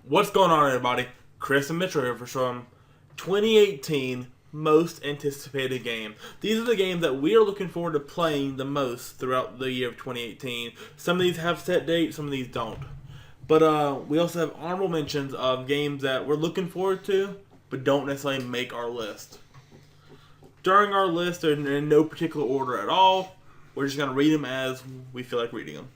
What's going on, everybody? Chris and Mitchell here for some 2018 most anticipated game. These are the games that we are looking forward to playing the most throughout the year of 2018. Some of these have set dates, some of these don't. But we also have honorable mentions of games that we're looking forward to, but don't necessarily make our list. During our list, they're in no particular order at all. We're just going to read them as we feel like reading them.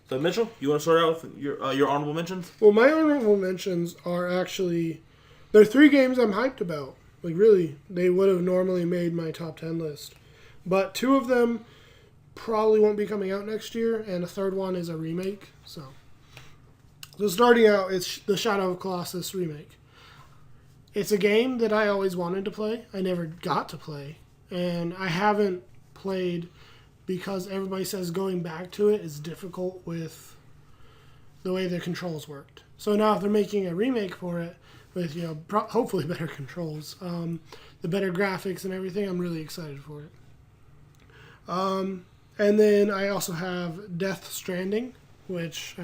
So, Mitchell, you want to start out with your honorable mentions? Well, my honorable mentions are actually... There are 3 games I'm hyped about. Like, really, they would have normally made my top 10 list. But 2 of them probably won't be coming out next year, and a third one is a remake. So starting out, it's the Shadow of Colossus remake. It's a game that I always wanted to play. I never got to play. And I haven't played... because everybody says going back to it is difficult with the way the controls worked. So now if they're making a remake for it with, hopefully better controls, the better graphics and everything, I'm really excited for it. And then I also have Death Stranding, which, I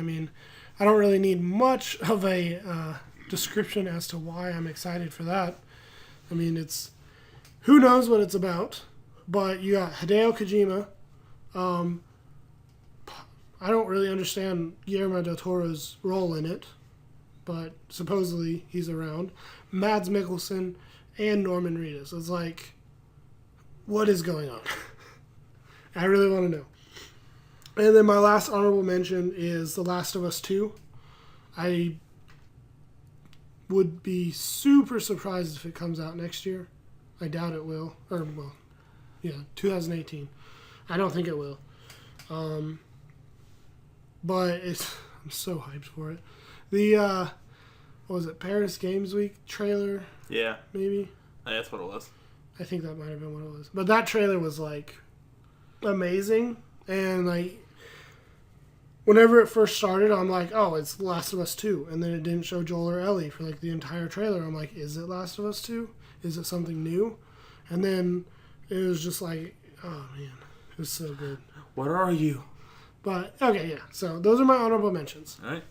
don't really need much of a description as to why I'm excited for that. It's who knows what it's about, but you got Hideo Kojima. I don't really understand Guillermo del Toro's role in it, but supposedly he's around. Mads Mikkelsen and Norman Reedus. It's like, what is going on? I really want to know. And then my last honorable mention is The Last of Us 2. I would be super surprised if it comes out next year. I doubt it will. 2018. I don't think it will. But I'm so hyped for it. The, what was it, Paris Games Week trailer? Yeah. Maybe? That's what it was. I think that might have been what it was. But that trailer was, amazing. And, whenever it first started, I'm like, oh, it's Last of Us 2. And then it didn't show Joel or Ellie for, the entire trailer. I'm like, is it Last of Us 2? Is it something new? And then it was just like, oh, man. It was so good. What are you? But, okay, yeah. So, those are my honorable mentions. All right.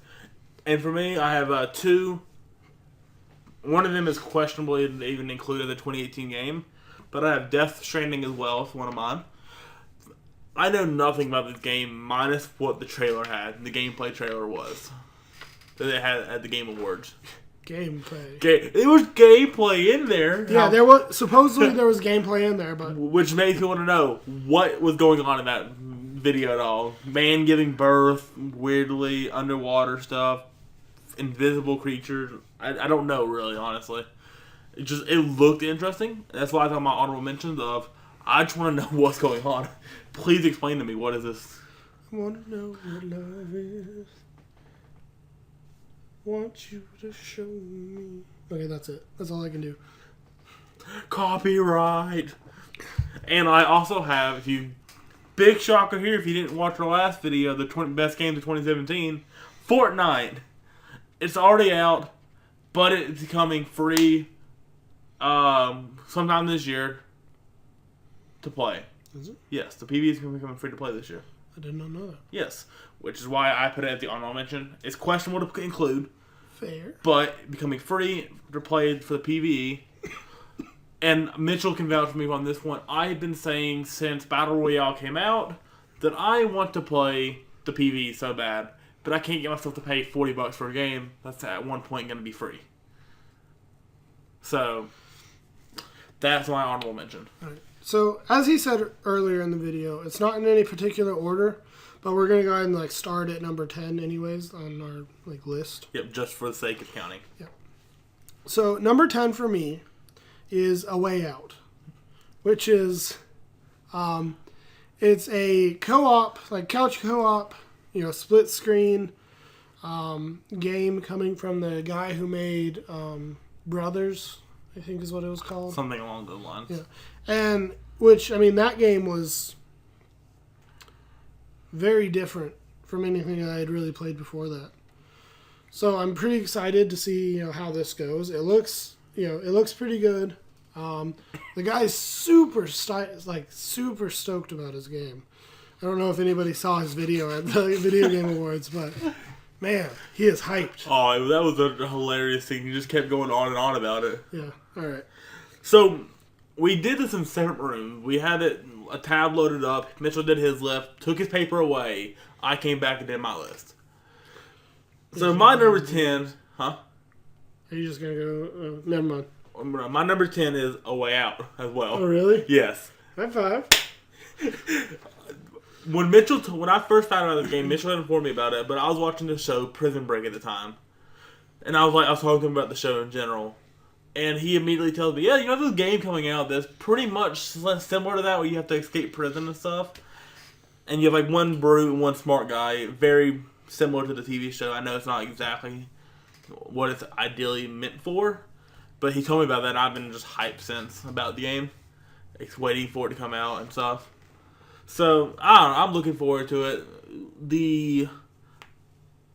And for me, I have 2. One of them is questionable to even include in the 2018 game. But I have Death Stranding as well as one of mine. I know nothing about this game minus what the trailer had. The gameplay trailer was. That they had at the Game Awards. Gameplay. It was gameplay in there. Yeah, there was supposedly there was gameplay in there, but which made me want to know what was going on in that video at all. Man giving birth, weirdly underwater stuff, invisible creatures. I don't know really, honestly. It looked interesting. That's why I thought my honorable mentions of. I just want to know what's going on. Please explain to me what is this. I want to know what love is. Want you to show me. Okay, that's it. That's all I can do. Copyright. And I also have, big shocker here if you didn't watch our last video, the best games of 2017, Fortnite. It's already out, but it's becoming free sometime this year to play. Is it? Yes, the PvE is becoming free to play this year. I did not know that. Yes, which is why I put it at the honorable mention. It's questionable to include. Fair. But becoming free to play for the PvE. And Mitchell can vouch for me on this one. I've been saying since Battle Royale came out that I want to play the PvE so bad, but I can't get myself to pay $40 for a game that's at one point going to be free. So, that's my honorable mention. All right. So, as he said earlier in the video, it's not in any particular order, but we're going to go ahead and start at number 10 anyways on our list. Yep, just for the sake of counting. Yep. So, number 10 for me is A Way Out, which is it's a co-op, couch co-op, split screen game coming from the guy who made Brothers, I think is what it was called. Something along those lines. Yeah. And, which, that game was very different from anything I had really played before that. So I'm pretty excited to see, how this goes. It looks pretty good. The guy's super stoked about his game. I don't know if anybody saw his video at the Video Game Awards, but Man, he is hyped. Oh, that was a hilarious thing. He just kept going on and on about it. Yeah, alright. So, we did this in separate rooms. We had a tab loaded up. Mitchell did his list, took his paper away. I came back and did my list. So, my number 10... Huh? Are you just going to go... never mind. My number 10 is A Way Out as well. Oh, really? Yes. High five. When I first found out of the game, Mitchell had informed me about it, but I was watching the show Prison Break at the time. And I was talking to him about the show in general. And he immediately tells me, yeah, you have this game coming out that's pretty much similar to that, where you have to escape prison and stuff. And you have one brute and one smart guy, very similar to the TV show. I know it's not exactly what it's ideally meant for, but he told me about that, and I've been just hyped since about the game. It's waiting for it to come out and stuff. So, I don't know, I'm looking forward to it. The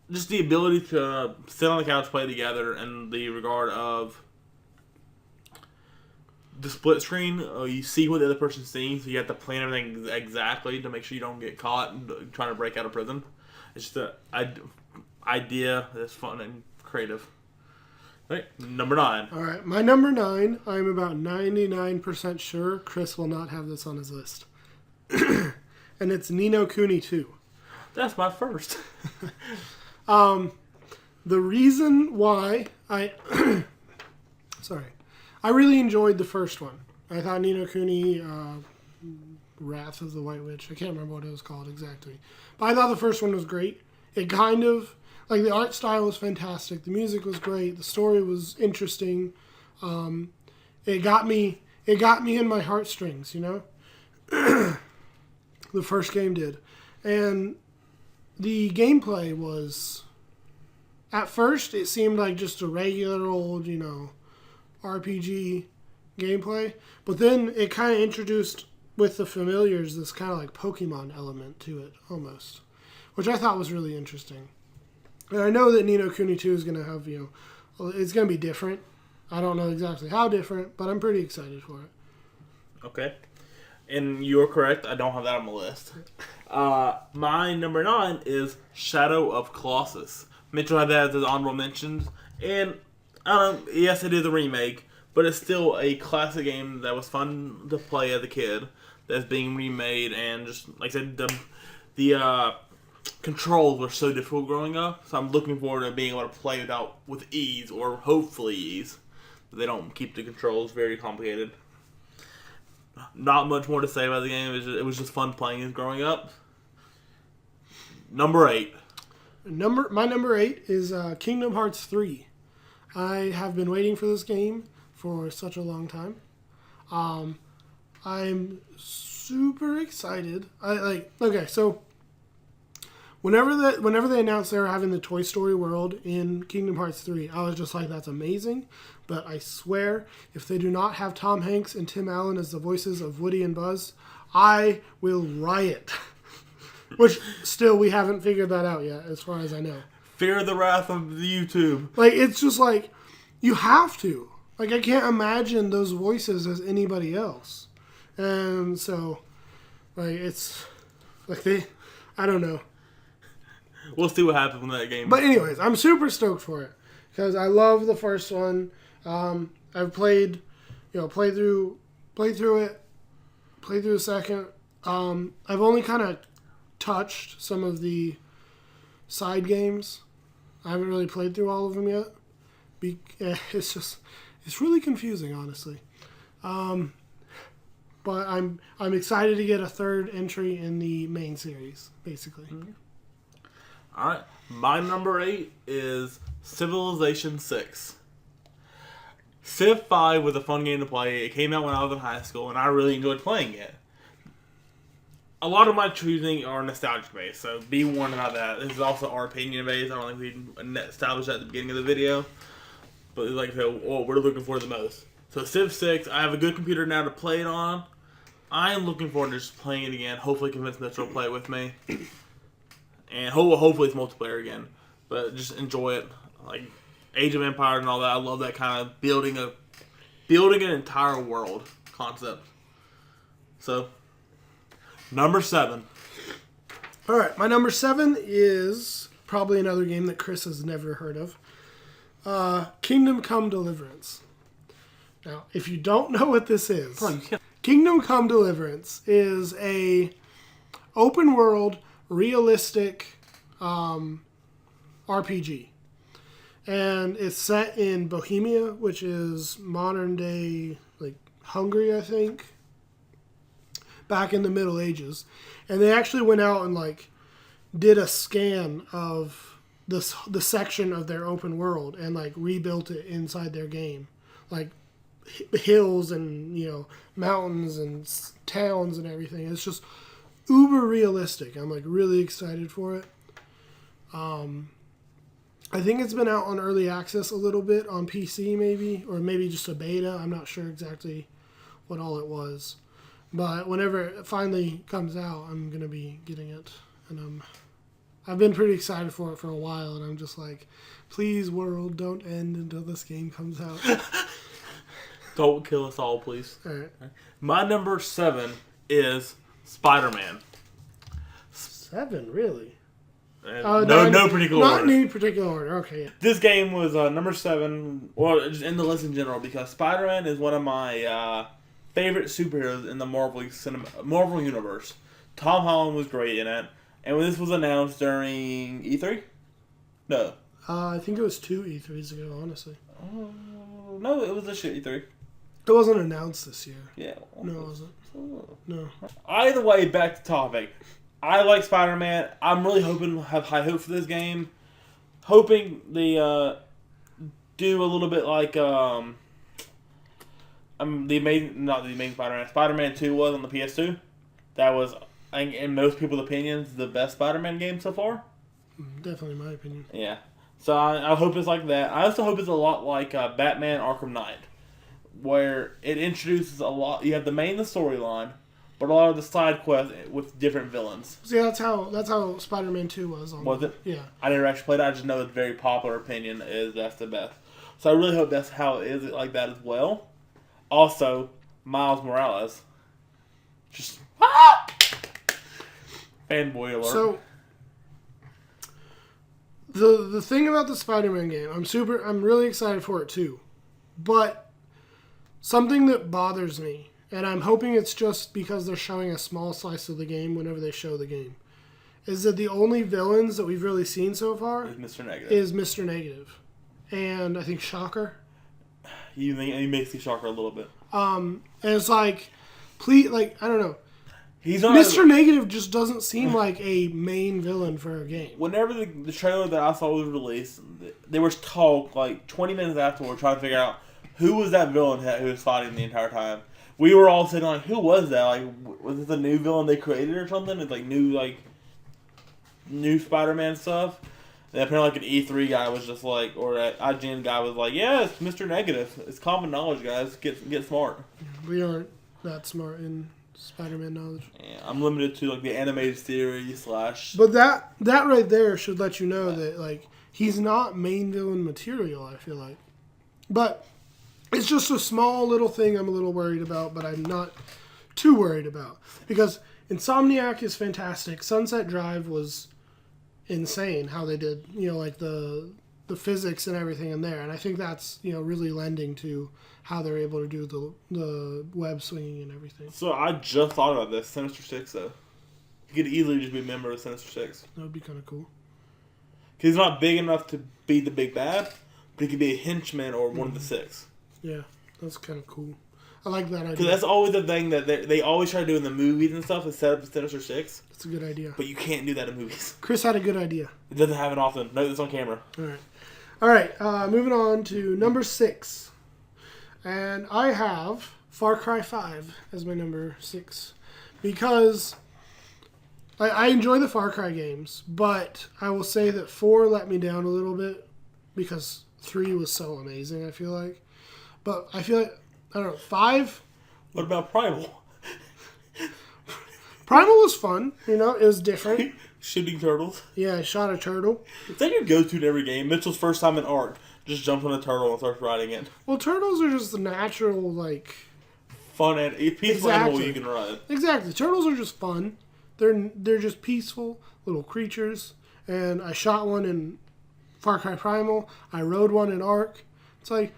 ability to sit on the couch, play together, and the regard of the split screen, you see what the other person's seeing, so you have to plan everything exactly to make sure you don't get caught trying to break out of prison. It's just an idea that's fun and creative. Right, number 9. All right, my number 9, I'm about 99% sure Chris will not have this on his list. And it's Ni no Kuni 2. That's my first. The reason why I really enjoyed the first one. I thought Ni no Kuni Wrath of the White Witch, I can't remember what it was called exactly, but I thought the first one was great. It kind of, the art style was fantastic, the music was great, the story was interesting. It got me in my heartstrings, you know. The first game did. And the gameplay was, at first, it seemed like just a regular old, RPG gameplay. But then it kind of introduced, with the familiars, this kind of Pokemon element to it, almost. Which I thought was really interesting. And I know that Ni no Kuni 2 is going to have, it's going to be different. I don't know exactly how different, but I'm pretty excited for it. Okay. And you're correct, I don't have that on my list. My number 9 is Shadow of Colossus. Mitchell had that as his honorable mentions. And, I don't know, yes, it is a remake, but it's still a classic game that was fun to play as a kid that's being remade. And just, like I said, the controls were so difficult growing up. So I'm looking forward to being able to play with ease, or hopefully ease. They don't keep the controls very complicated. Not much more to say about the game. It was just fun playing it growing up. Number 8. My number 8 is Kingdom Hearts 3. I have been waiting for this game for such a long time. I'm super excited. So whenever they announced they were having the Toy Story world in Kingdom Hearts 3, I was just like, that's amazing. But I swear, if they do not have Tom Hanks and Tim Allen as the voices of Woody and Buzz, I will riot. Which, still, we haven't figured that out yet, as far as I know. Fear the wrath of the YouTube. It's just you have to. I can't imagine those voices as anybody else. And so, it's, I don't know. We'll see what happens when that game. But anyways, I'm super stoked for it. Because I love the first one. I've played through it, played through the second. I've only kind of touched some of the side games. I haven't really played through all of them yet. It's really confusing, honestly. But I'm excited to get a third entry in the main series, basically. Mm-hmm. All right, my number 8 is Civilization 6. Civ 5 was a fun game to play. It came out when I was in high school, and I really enjoyed playing it. A lot of my choosing are nostalgic based, so be warned about that. This is also our opinion based. I don't think we established that at the beginning of the video. But like I said, what we're looking for the most. So Civ 6, I have a good computer now to play it on. I am looking forward to just playing it again. Hopefully convince Mitchell to play it with me. And hopefully it's multiplayer again. But just enjoy it. Age of Empires and all that. I love that kind of building an entire world concept. So, number 7. All right, my number 7 is probably another game that Chris has never heard of. Kingdom Come Deliverance. Now, if you don't know what this is, Kingdom Come Deliverance is a open world, realistic RPG. And it's set in Bohemia, which is modern day, like, Hungary, I think. Back in the Middle Ages. And they actually went out and, like, did a scan of the section of their open world and, like, rebuilt it inside their game. Like, hills and, you know, mountains and towns and everything. It's just uber realistic. I'm, like, really excited for it. I think it's been out on early access a little bit on PC maybe, or maybe just a beta. I'm not sure exactly what all it was. But whenever it finally comes out, I'm going to be getting it. And I've been pretty excited for it for a while, and I'm just like, please, world, don't end until this game comes out. Don't kill us all, please. All right. My number 7 is Spider-Man. 7, really? No particular order. Not in any particular order. Okay. Yeah. This game was number 7, or just in the list in general, because Spider-Man is one of my favorite superheroes in the Marvel universe. Tom Holland was great in it, and when this was announced during E3, no, I think it was 2 E3s ago. Honestly, no, it was this year E3. It wasn't announced this year. Yeah, No, it wasn't. No. Either way, back to topic. I like Spider-Man. I'm really have high hopes for this game. Hoping they do a little bit like not the amazing Spider-Man. Spider-Man 2 was on the PS2. That was, in most people's opinions, the best Spider-Man game so far. Definitely my opinion. Yeah. So I hope it's like that. I also hope it's a lot like Batman Arkham Knight, where it introduces a lot. You have the storyline, but a lot of the side quests with different villains. See, that's how Spider-Man 2 was. Was it? Yeah. I never actually played it. I just know it's very popular opinion is that's the best. So I really hope that's how it is like that as well. Also, Miles Morales. Just fanboy alert. So the thing about the Spider-Man game, I'm really excited for it too. But something that bothers me, and I'm hoping it's just because they're showing a small slice of the game whenever they show the game, is that the only villains that we've really seen so far is Mr. Negative. And I think Shocker. He makes the Shocker a little bit. And it's like, please, like, I don't know. He's not Mr. Negative just doesn't seem like a main villain for a game. Whenever the trailer that I saw was released, there was talk like 20 minutes afterward trying to figure out who was that villain who was fighting the entire time. We were all sitting like, who was that? Like, was this a new villain they created or something? It's like new Spider-Man stuff. And apparently, like an E3 guy was just like, or an IGN guy was like, yeah, it's Mr. Negative. It's common knowledge, guys. Get smart. We aren't that smart in Spider-Man knowledge. Yeah, I'm limited to like the animated series / But that right there should let you know that like he's not main villain material. I feel like, but it's just a small little thing I'm a little worried about, but I'm not too worried about because Insomniac is fantastic. Sunset Drive was insane how they did, like the physics and everything in there, and I think that's really lending to how they're able to do the web swinging and everything. So I just thought about this. Sinister Six, though. He could easily just be a member of Sinister Six. That would be kind of cool. Because he's not big enough to be the big bad, but he could be a henchman or one of the six. Yeah, that's kind of cool. I like that idea. Because that's always the thing that they always try to do in the movies and stuff is set up Sinister Six. That's a good idea. But you can't do that in movies. Chris had a good idea. It doesn't happen often. No, it's on camera. All right. Moving on to number 6. And I have Far Cry 5 as my number 6. Because I enjoy the Far Cry games, but I will say that 4 let me down a little bit because 3 was so amazing, I feel like. But I feel like, I don't know, 5? What about Primal? Primal was fun, it was different. Shooting turtles. Yeah, I shot a turtle. Is that your go-to in every game? Mitchell's first time in Ark just jumps on a turtle and starts riding it. Well, turtles are just the natural, fun and peaceful animal you can ride. Exactly. Turtles are just fun. They're just peaceful little creatures, and I shot one in Far Cry Primal. I rode one in Ark. It's like,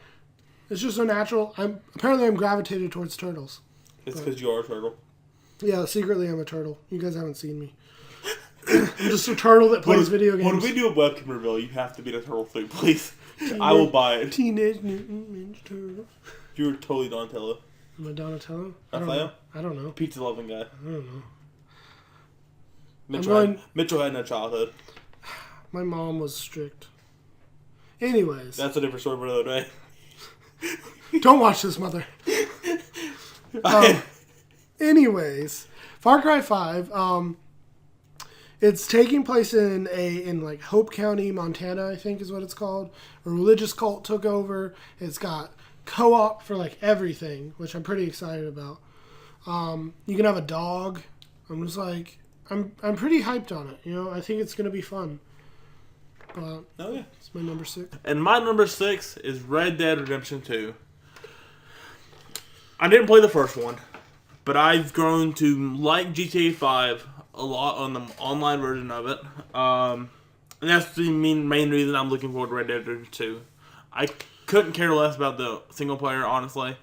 it's just so natural. I'm gravitated towards turtles. It's because you are a turtle. Yeah, secretly I'm a turtle. You guys haven't seen me. I'm just a turtle that plays video games. When we do a webcam reveal, you have to be the turtle suit, please. I will buy it. Teenage Mutant Ninja Turtle. You're totally Donatello. Am I Donatello? Raphael? I don't know. Pizza loving guy. I don't know. Mitchell had no childhood. My mom was strict. Anyways. That's a different story for another day. Don't watch this, mother. Anyways, Far Cry 5. It's taking place in like Hope County, Montana, I think is what it's called. A religious cult took over. It's got co-op for like everything, which I'm pretty excited about. You can have a dog. I'm just like, I'm pretty hyped on it. You know, I think it's gonna be fun. Oh yeah, it's my number 6. And my number 6 is Red Dead Redemption 2. I didn't play the first one, but I've grown to like GTA 5 a lot on the online version of it. And that's the main reason I'm looking forward to Red Dead Redemption 2. I couldn't care less about the single player, honestly,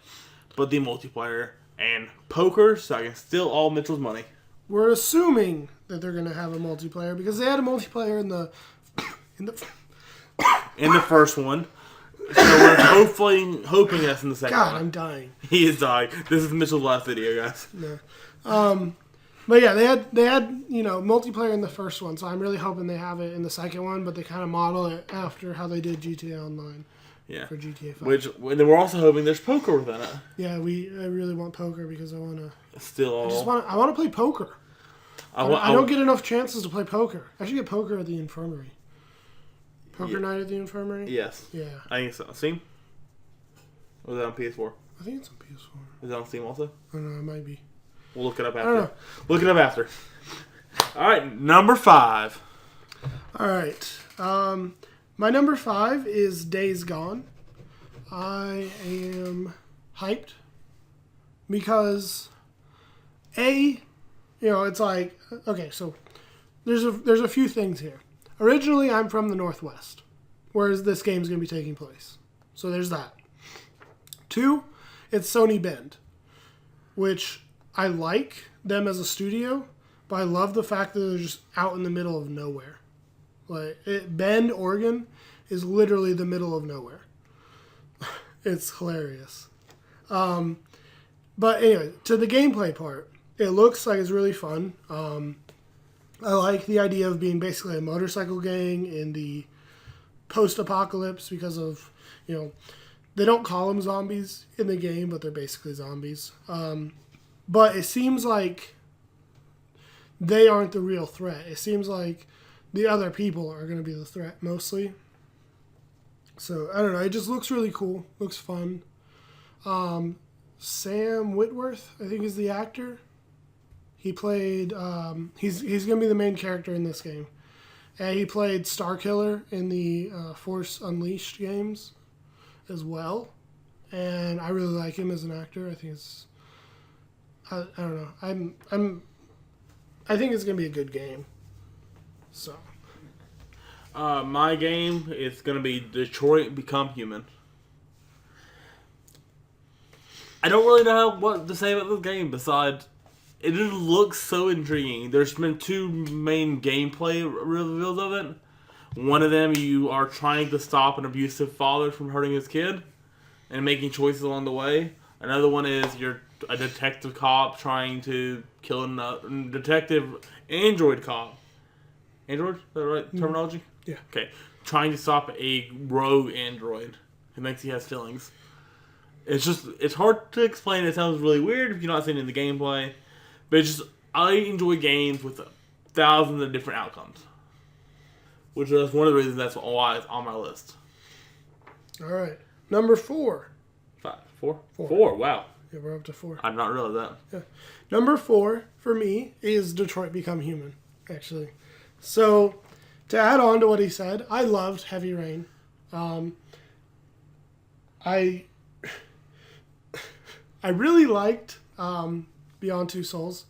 but the multiplayer and poker, so I can steal all Mitchell's money. We're assuming that they're going to have a multiplayer because they had a multiplayer in the first one. So we're hoping that's in the second one. God, I'm dying. He is dying. This is Mitchell's last video, guys. No. But yeah, they had multiplayer in the first one, so I'm really hoping they have it in the second one, but they kind of model it after how they did GTA Online. Yeah. For GTA 5. Which then we're also hoping there's poker within it. Yeah, I really want poker because I want to still. I want to play poker. I don't get enough chances to play poker. I should get poker at the infirmary. Poker night at the infirmary? Yes. Yeah. I think so. Steam? Or is that on PS4? I think it's on PS4. Is that on Steam also? I don't know. It might be. We'll look it up after. Look it up after. All right. Number 5. All right. My number 5 is Days Gone. I am hyped because it's like, okay, so there's a few things here. Originally, I'm from the Northwest, whereas this game's going to be taking place. So there's that. 2, it's Sony Bend, which I like them as a studio, but I love the fact that they're just out in the middle of nowhere. Bend, Oregon is literally the middle of nowhere. It's hilarious. But anyway, to the gameplay part, it looks like it's really fun. I like the idea of being basically a motorcycle gang in the post-apocalypse because of, they don't call them zombies in the game, but they're basically zombies. But it seems like they aren't the real threat. It seems like the other people are going to be the threat mostly. So, I don't know. It just looks really cool. Looks fun. Sam Whitworth, I think, is the actor. He played, he's going to be the main character in this game. And he played Starkiller in the Force Unleashed games as well. And I really like him as an actor. I think it's, I don't know. I think it's going to be a good game. So. My game is going to be Detroit Become Human. I don't really know what to say about this game besides it just looks so intriguing. There's been 2 main gameplay reveals of it. One of them, you are trying to stop an abusive father from hurting his kid and making choices along the way. Another one is you're a detective cop trying to kill a detective android cop. Android? Is that the right terminology? Yeah. Okay. Trying to stop a rogue android who thinks he has feelings. It's hard to explain. It sounds really weird if you're not seeing it in the gameplay. But I enjoy games with thousands of different outcomes. Which is one of the reasons that's why it's on my list. All right. Number 4. 5. 4? 4, wow. Yeah, we're up to 4. I did not realize that. Yeah. Number 4 for me is Detroit Become Human, actually. So, to add on to what he said, I loved Heavy Rain. I really liked Beyond Two Souls.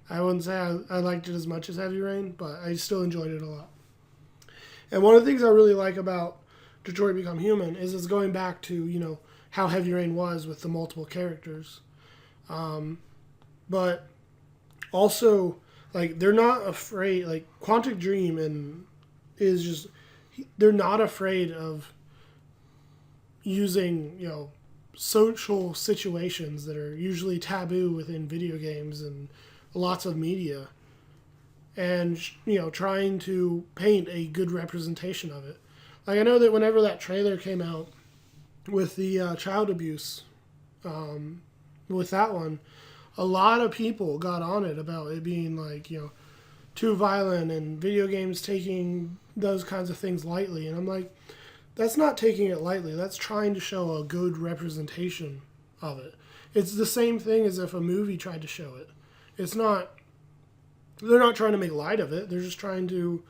I wouldn't say I liked it as much as Heavy Rain, but I still enjoyed it a lot. And one of the things I really like about Detroit Become Human is it's going back to, how Heavy Rain was with the multiple characters. But also, like, they're not afraid, like, Quantic Dream they're not afraid of using, social situations that are usually taboo within video games and lots of media, and trying to paint a good representation of it. Like, I know that whenever that trailer came out with the child abuse, with that one, a lot of people got on it about it being like, too violent and video games taking those kinds of things lightly. And I'm like, that's not taking it lightly. That's trying to show a good representation of it. It's the same thing as if a movie tried to show it. It's not, they're not trying to make light of it. They're just trying to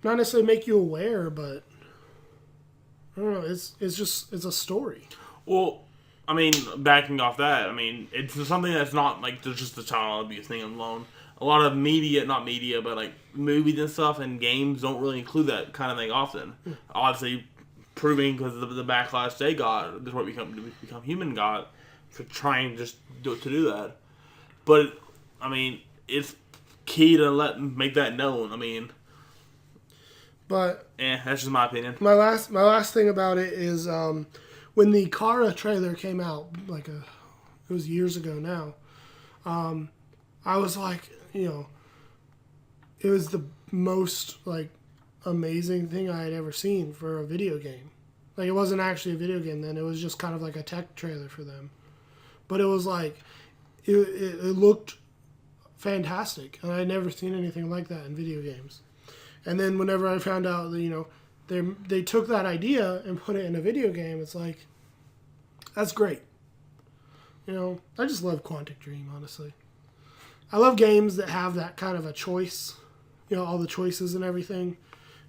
not necessarily make you aware, but I don't know. It's a story. Well, I mean, backing off that, I mean, it's something that's not like just the child abuse thing alone. A lot of not media, but like movies and stuff and games don't really include that kind of thing often. Obviously, proving because of the backlash they got, Detroit Become Human got, for trying just to do that. But, I mean, it's key to make that known. I mean, but that's just my opinion. My last thing about it is when the Kara trailer came out, it was years ago now. I was like, it was the most amazing thing I had ever seen for a video game. Like, it wasn't actually a video game then; it was just kind of like a tech trailer for them. But it was like, it looked fantastic, and I had never seen anything like that in video games. And then whenever I found out that they took that idea and put it in a video game, it's like, that's great. I just love Quantic Dream, honestly. I love games that have that kind of a choice, all the choices and everything.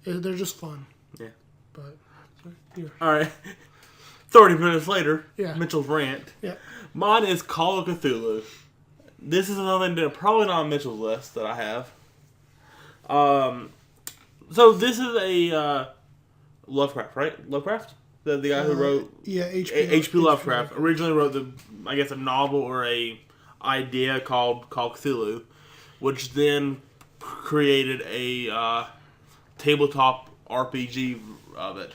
They're just fun. Yeah. But, all right. 30 minutes later, yeah. Mitchell's rant. Yeah. Mine is Call of Cthulhu. This is something that probably not on Mitchell's list that I have. So this is a Lovecraft, right? Lovecraft? The guy who wrote... Yeah, H.P. Lovecraft. Originally wrote a novel or a idea called Cthulhu, which then created a tabletop RPG of it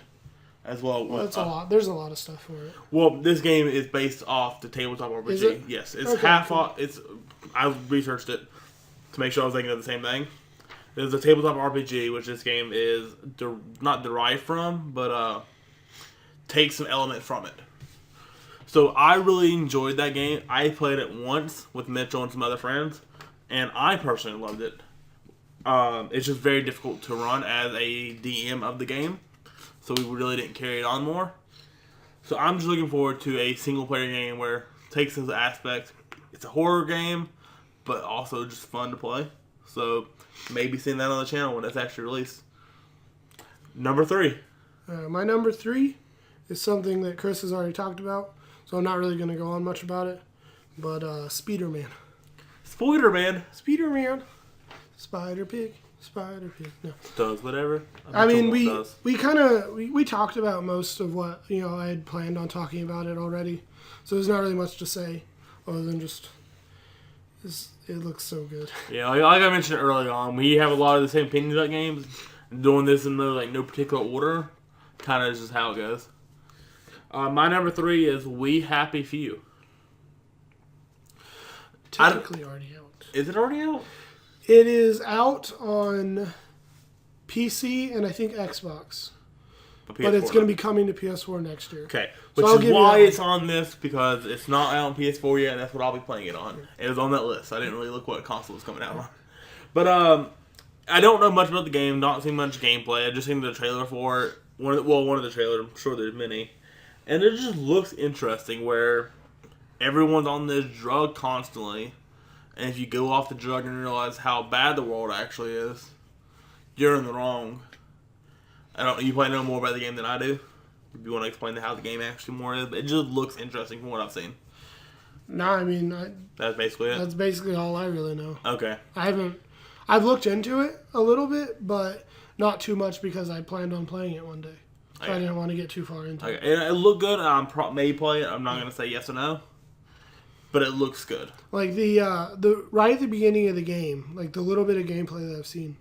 as well. Well, that's a lot. There's a lot of stuff for it. Well, this game is based off the tabletop RPG. Is it? Yes, it's okay, half cool. off. I researched it to make sure I was thinking of the same thing. There's a tabletop RPG, which this game is not derived from, but takes some element from it. So I really enjoyed that game. I played it once with Mitchell and some other friends, and I personally loved it. It's just very difficult to run as a DM of the game, so we really didn't carry it on more. So I'm just looking forward to a single-player game where it takes those aspects. It's a horror game, but also just fun to play. So maybe seeing that on the channel when it's actually released. Number 3. My number 3 is something that Chris has already talked about, so I'm not really going to go on much about it. But Spider-Man. Spider-Man. Spider-Man. Spider-Pig. Spider-Pig. No. Does whatever. I mean, we talked about most of what I had planned on talking about it already, so there's not really much to say other than just it looks so good. Yeah, like I mentioned early on, we have a lot of the same opinions about games. Doing this in no particular order, kind of is just how it goes. My number 3 is We Happy Few. Technically already out. Is it already out? It is out on PC and I think Xbox. But it's going to be coming to PS4 next year. Okay, which is why it's on this, because it's not out on PS4 yet, and that's what I'll be playing it on. It was on that list. I didn't really look what console it's coming out on. But I don't know much about the game, not seen much gameplay. I just seen the trailer for it. One of the trailers, I'm sure there's many. And it just looks interesting, where everyone's on this drug constantly, and if you go off the drug and realize how bad the world actually is, you're in the wrong. You probably know more about the game than I do. If you want to explain how the game actually more is, but it just looks interesting from what I've seen. No, I mean that's basically it. That's basically all I really know. Okay. I've looked into it a little bit, but not too much because I planned on playing it one day. So I didn't want to get too far into it. It looked good. I'm may play it. I'm not gonna say yes or no, but it looks good. Like the right at the beginning of the game, like the little bit of gameplay that I've seen,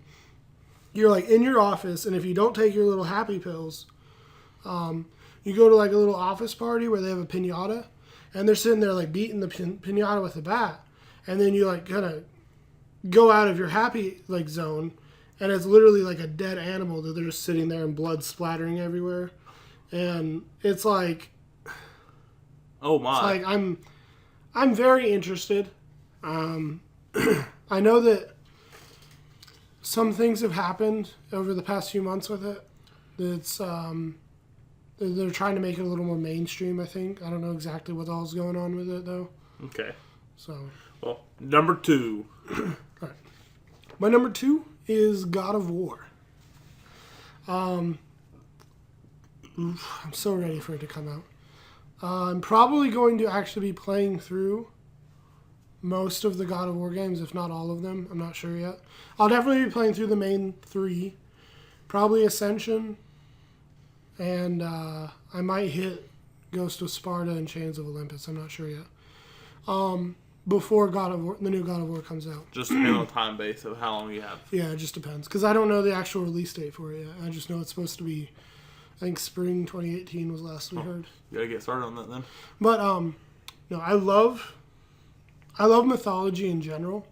you're like in your office, and if you don't take your little happy pills, you go to like a little office party where they have a piñata, and they're sitting there like beating the piñata with a bat, and then you like kind of go out of your happy like zone. And it's literally like a dead animal that they're just sitting there and blood splattering everywhere. And it's like... Oh, my. It's like, I'm very interested. I know that some things have happened over the past few months with it. It's, they're trying to make it a little more mainstream, I think. I don't know exactly what all's going on with it, though. Okay. So... Well, number 2. All right. My number 2 is God of War. I'm so ready for it to come out. I'm probably going to actually be playing through most of the God of War games, if not all of them. I'm not sure yet. I'll definitely be playing through the main 3. Probably Ascension. And I might hit Ghost of Sparta and Chains of Olympus. I'm not sure yet. Before God of War, the new God of War comes out. Just depending on the time base of how long you have. Yeah, it just depends. Because I don't know the actual release date for it yet. I just know it's supposed to be, I think spring 2018 was last we heard. You gotta get started on that then. But, no, I love mythology in general.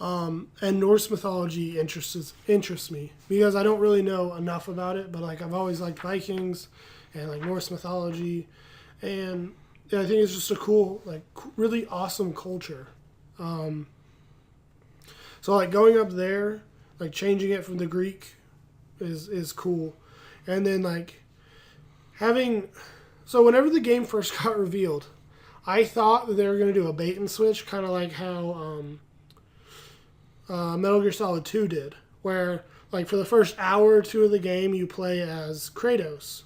And Norse mythology interests me. Because I don't really know enough about it. But, like, I've always liked Vikings and, like, Norse mythology. And... yeah, I think it's just a cool, like, really awesome culture. So, like, going up there, like, changing it from the Greek is cool. And then, like, having... so, whenever the game first got revealed, I thought that they were going to do a bait and switch, kind of like how Metal Gear Solid 2 did. Where, like, for the first hour or two of the game, you play as Kratos.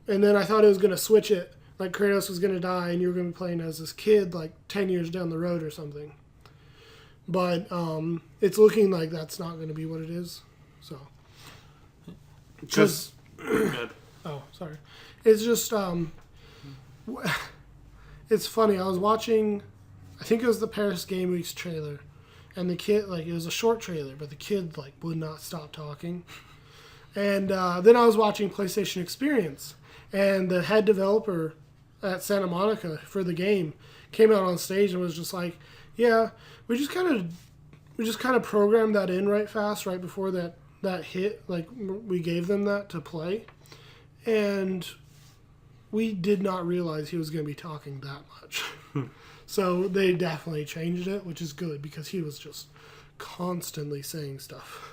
And then I thought it was going to switch it. Like Kratos was going to die and you were going to be playing as this kid like 10 years down the road or something. But it's looking like that's not going to be what it is. So. Just good. Oh, sorry. It's just, it's funny. I was watching, I think it was the Paris Game Week's trailer. And the kid, like, it was a short trailer, but the kid, like, would not stop talking. And then I was watching PlayStation Experience. And the head developer at Santa Monica for the game came out on stage and was just like, yeah, we just kind of programmed that in right before that hit. Like, we gave them that to play. And we did not realize he was going to be talking that much. So they definitely changed it, which is good because he was just constantly saying stuff.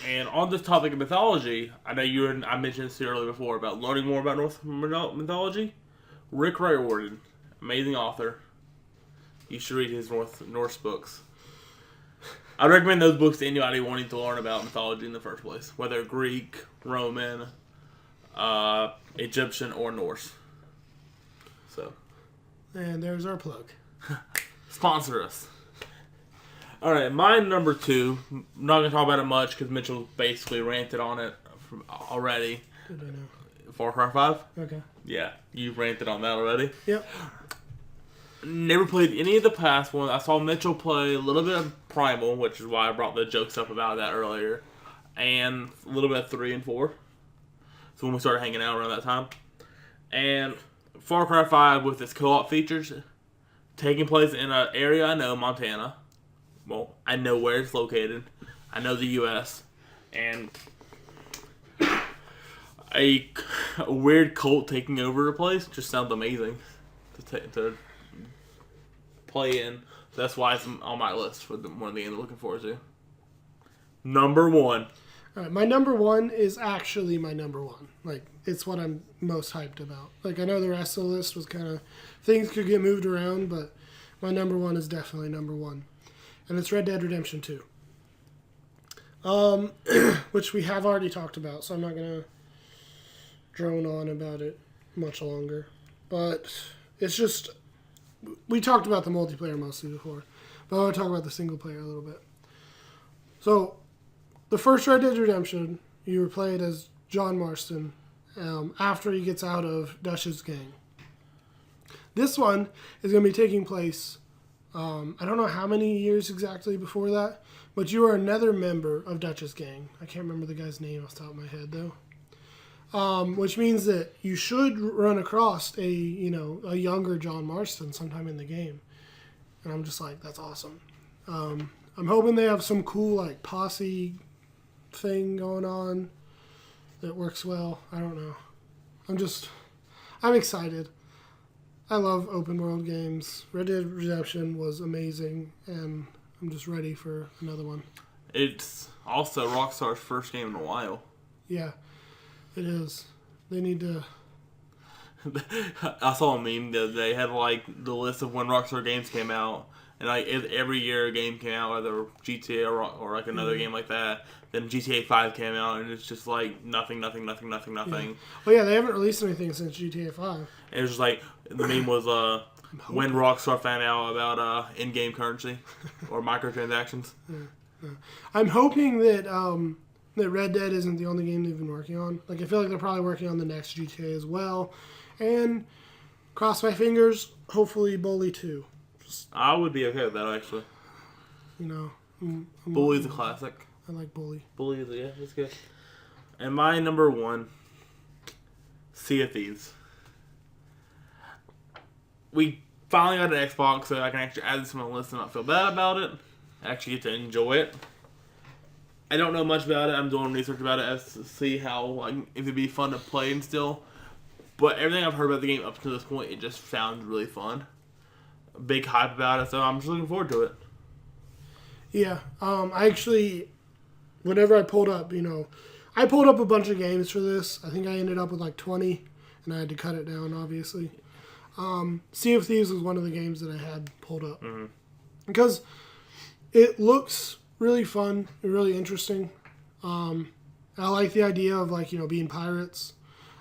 And on this topic of mythology, I know I mentioned this earlier before about learning more about Norse mythology. Rick Riordan, amazing author. You should read his Norse books. I recommend those books to anybody wanting to learn about mythology in the first place, whether Greek, Roman, Egyptian, or Norse. So, and there's our plug. Sponsor us. All right, my number 2. I'm not going to talk about it much because Mitchell basically ranted on it already. Good, I know. Far Cry 5? Okay. Yeah, you ranted on that already. Yep. Never played any of the past ones. I saw Mitchell play a little bit of Primal, which is why I brought the jokes up about that earlier, and a little bit of 3 and 4. So when we started hanging out around that time. And Far Cry 5 with its co-op features, taking place in an area I know, Montana. Well, I know where it's located. I know the U.S. And a weird cult taking over the place just sounds amazing to play in. So that's why it's on my list for one of the games I'm looking forward to. Number 1. All right, my number 1 is actually my number 1. Like, it's what I'm most hyped about. Like, I know the rest of the list was kind of... things could get moved around, but my number 1 is definitely number 1. And it's Red Dead Redemption 2. Which we have already talked about, so I'm not going to drone on about it much longer. But it's just... we talked about the multiplayer mostly before. But I want to talk about the single player a little bit. So, the first Red Dead Redemption, you were played as John Marston after he gets out of Dutch's gang. This one is going to be taking place, I don't know how many years exactly before that, but you are another member of Dutch's gang. I can't remember the guy's name off the top of my head, though. Which means that you should run across a younger John Marston sometime in the game. And I'm just like, that's awesome. I'm hoping they have some cool, like, posse thing going on that works well. I don't know. I'm excited. I love open world games. Red Dead Redemption was amazing, and I'm just ready for another one. It's also Rockstar's first game in a while. Yeah, it is. They need to... I saw a meme that they had like the list of when Rockstar games came out, and like every year a game came out, whether GTA or like another game like that. Then GTA 5 came out, and it's just like nothing. Yeah. Well, yeah, they haven't released anything since GTA 5. And it was just like the meme was when Rockstar found out about in-game currency or microtransactions. Yeah. I'm hoping that that Red Dead isn't the only game they've been working on. Like, I feel like they're probably working on the next GTA as well. And cross my fingers, hopefully Bully 2. I would be okay with that, actually. Bully's a classic. I like Bully. Bully, yeah, that's good. And my number one, Sea of Thieves. We finally got an Xbox, so I can actually add this to my list and not feel bad about it. I actually get to enjoy it. I don't know much about it. I'm doing research about it as to see how if it'd be fun to play and still. But everything I've heard about the game up to this point, it just sounds really fun. Big hype about it, so I'm just looking forward to it. Yeah, I actually, whenever I pulled up, I pulled up a bunch of games for this. I think I ended up with like 20, and I had to cut it down, obviously. Sea of Thieves was one of the games that I had pulled up. Mm-hmm. Because it looks really fun and really interesting. I like the idea of being pirates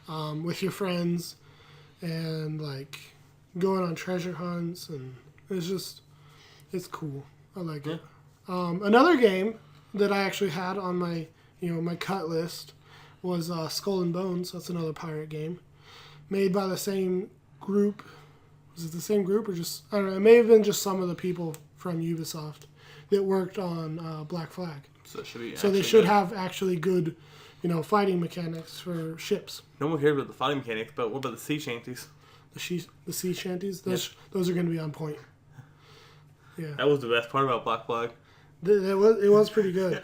with your friends and going on treasure hunts, and it's cool. I like it. Another game that I actually had on my my cut list was Skull and Bones. That's another pirate game made by the same group. Was it the same group or just, I don't know, it may have been just some of the people from Ubisoft that worked on Black Flag. So they should have actually good, fighting mechanics for ships. No one cares about the fighting mechanics, but what about the sea shanties? The sea shanties? Those are going to be on point. Yeah. That was the best part about Black Flag. It was pretty good.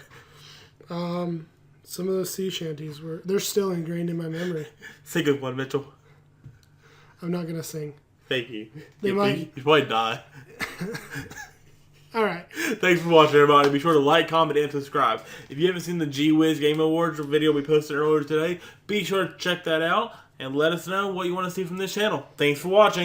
Some of those sea shanties they're still ingrained in my memory. Sing good one, Mitchell. I'm not going to sing. Thank you. You might die. All right. Thanks for watching, everybody. Be sure to like, comment, and subscribe. If you haven't seen the GWIZ Game Awards video we posted earlier today, be sure to check that out and let us know what you want to see from this channel. Thanks for watching.